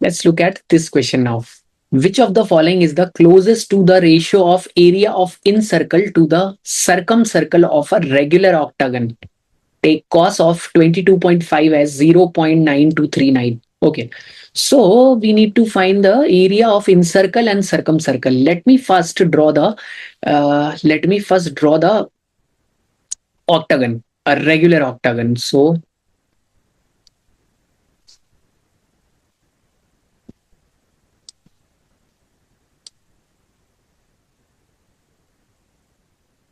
Let's look at this question now. Which of the following is the closest to the ratio of area of incircle to the circumcircle of a regular octagon? Take cos of 22.5 as 0.9239. Okay. So we need to find the area of incircle and circumcircle. Let me first draw the octagon, a regular octagon. So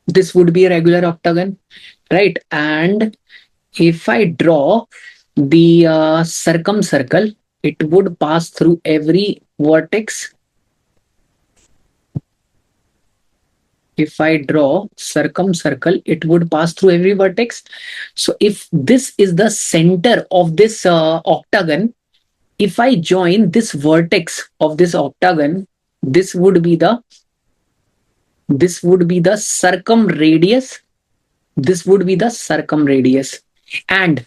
this would be a regular octagon, right? And if I draw the circumcircle, it would pass through every vertex. If I draw circumcircle, it would pass through every vertex. So if this is the center of this octagon, if I join this vertex of this octagon, this would be the circumradius. This would be the circumradius. And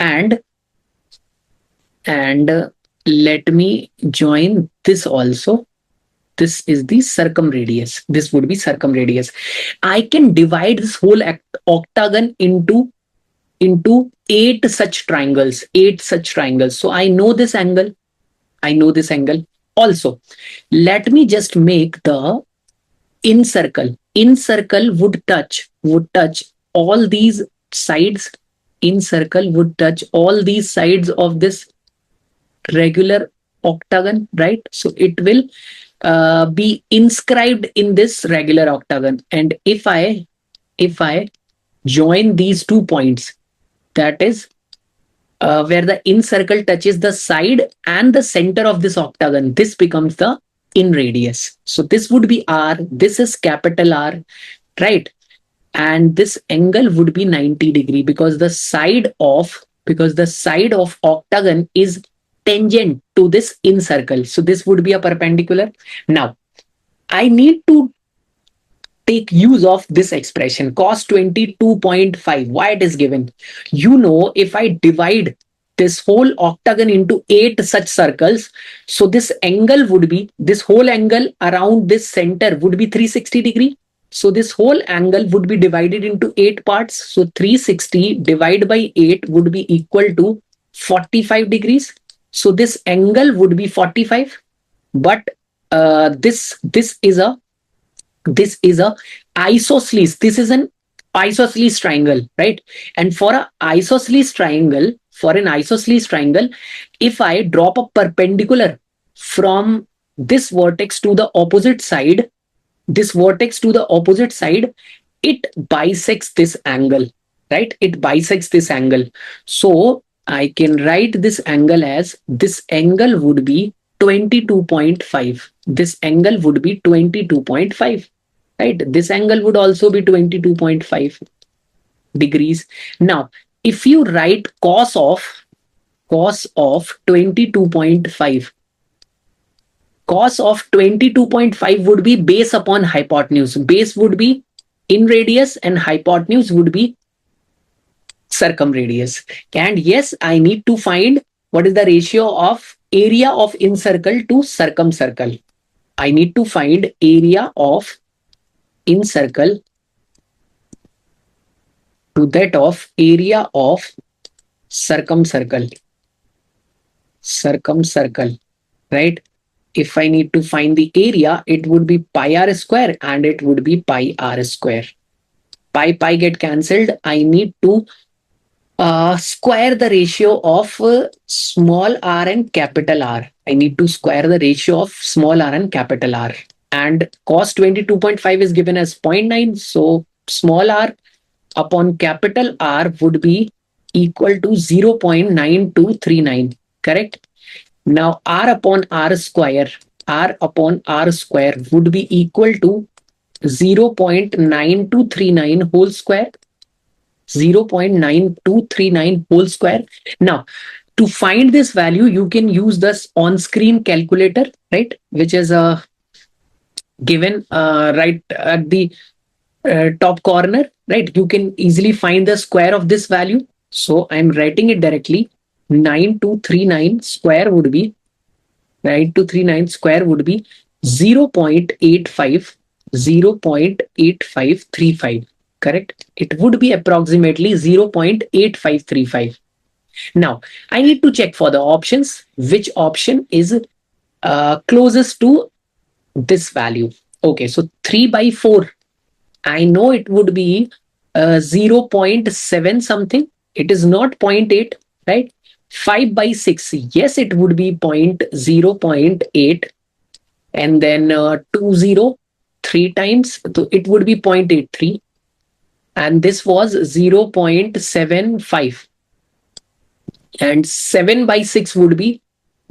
and let me join this also. This is the circumradius. This would be circumradius. I can divide this whole octagon into 8 such triangles. So I know this angle. Also, let me just make the incircle. Incircle would touch all these sides. Incircle would touch all these sides of this regular octagon, right? So it will be inscribed in this regular octagon. And if I join these 2 points, that is where the incircle touches the side and the center of this octagon, this becomes the in radius. So this would be R. This is capital R, right? And this angle would be 90 degree because the side of octagon is tangent to this incircle. So this would be a perpendicular. Now, I need to take use of this expression cos 22.5. Why it is given? If I divide this whole octagon into 8 such circles, so this whole angle around this center would be 360 degree. So this whole angle would be divided into 8 parts. So 360 divided by 8 would be equal to 45 degrees. So this angle would be 45. But this is a isosceles. This is an isosceles triangle, right? And for an isosceles triangle, if I drop a perpendicular from this vertex to the opposite side, it bisects this angle, right? It bisects this angle. So I can write this angle as, this angle would be 22.5. This angle would be 22.5, right? This angle would also be 22.5 degrees. Now, if you write cos of 22.5, cos of 22.5 would be base upon hypotenuse. Base would be in radius and hypotenuse would be circumradius. And yes, I need to find what is the ratio of area of incircle to circumcircle. I need to find area of incircle to that of area of circumcircle, right? If I need to find the area, it would be pi r square and it would be pi r square. Pi get cancelled. I need to square the ratio of small r and capital R. I need to square the ratio of small r and capital R. And cos 22.5 is given as 0.9. So small r upon capital R would be equal to 0.9239. Correct? Now r upon r square would be equal to 0.9239 whole square. 0.9239 whole square. Now, to find this value, you can use this on-screen calculator, right? Which is given right at the top corner, right? You can easily find the square of this value. So I'm writing it directly. 9239 square would be 9 to 3 9 square would be 0.85, 0.8535. Correct? It would be approximately 0.8535. Now, I need to check for the options, which option is closest to this value. Okay, so 3 by 4, I know it would be 0.7 something. It is not 0.8, right? 5 by 6, yes, it would be 0.8. And then 20, 3 times, so it would be 0.83. And this was 0.75. And 7 by 6 would be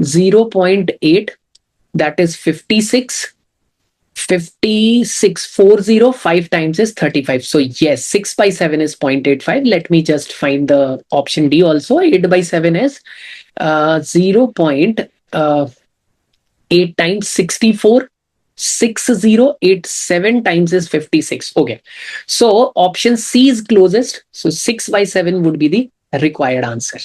0.8, that is 56. 56, 40, 5 times is 35. So yes, 6 by 7 is 0.85. Let me just find the option D also. 8 by 7 is 0.8 times 64. 6087 times is 56. Okay. So option C is closest. So 6 by 7 would be the required answer.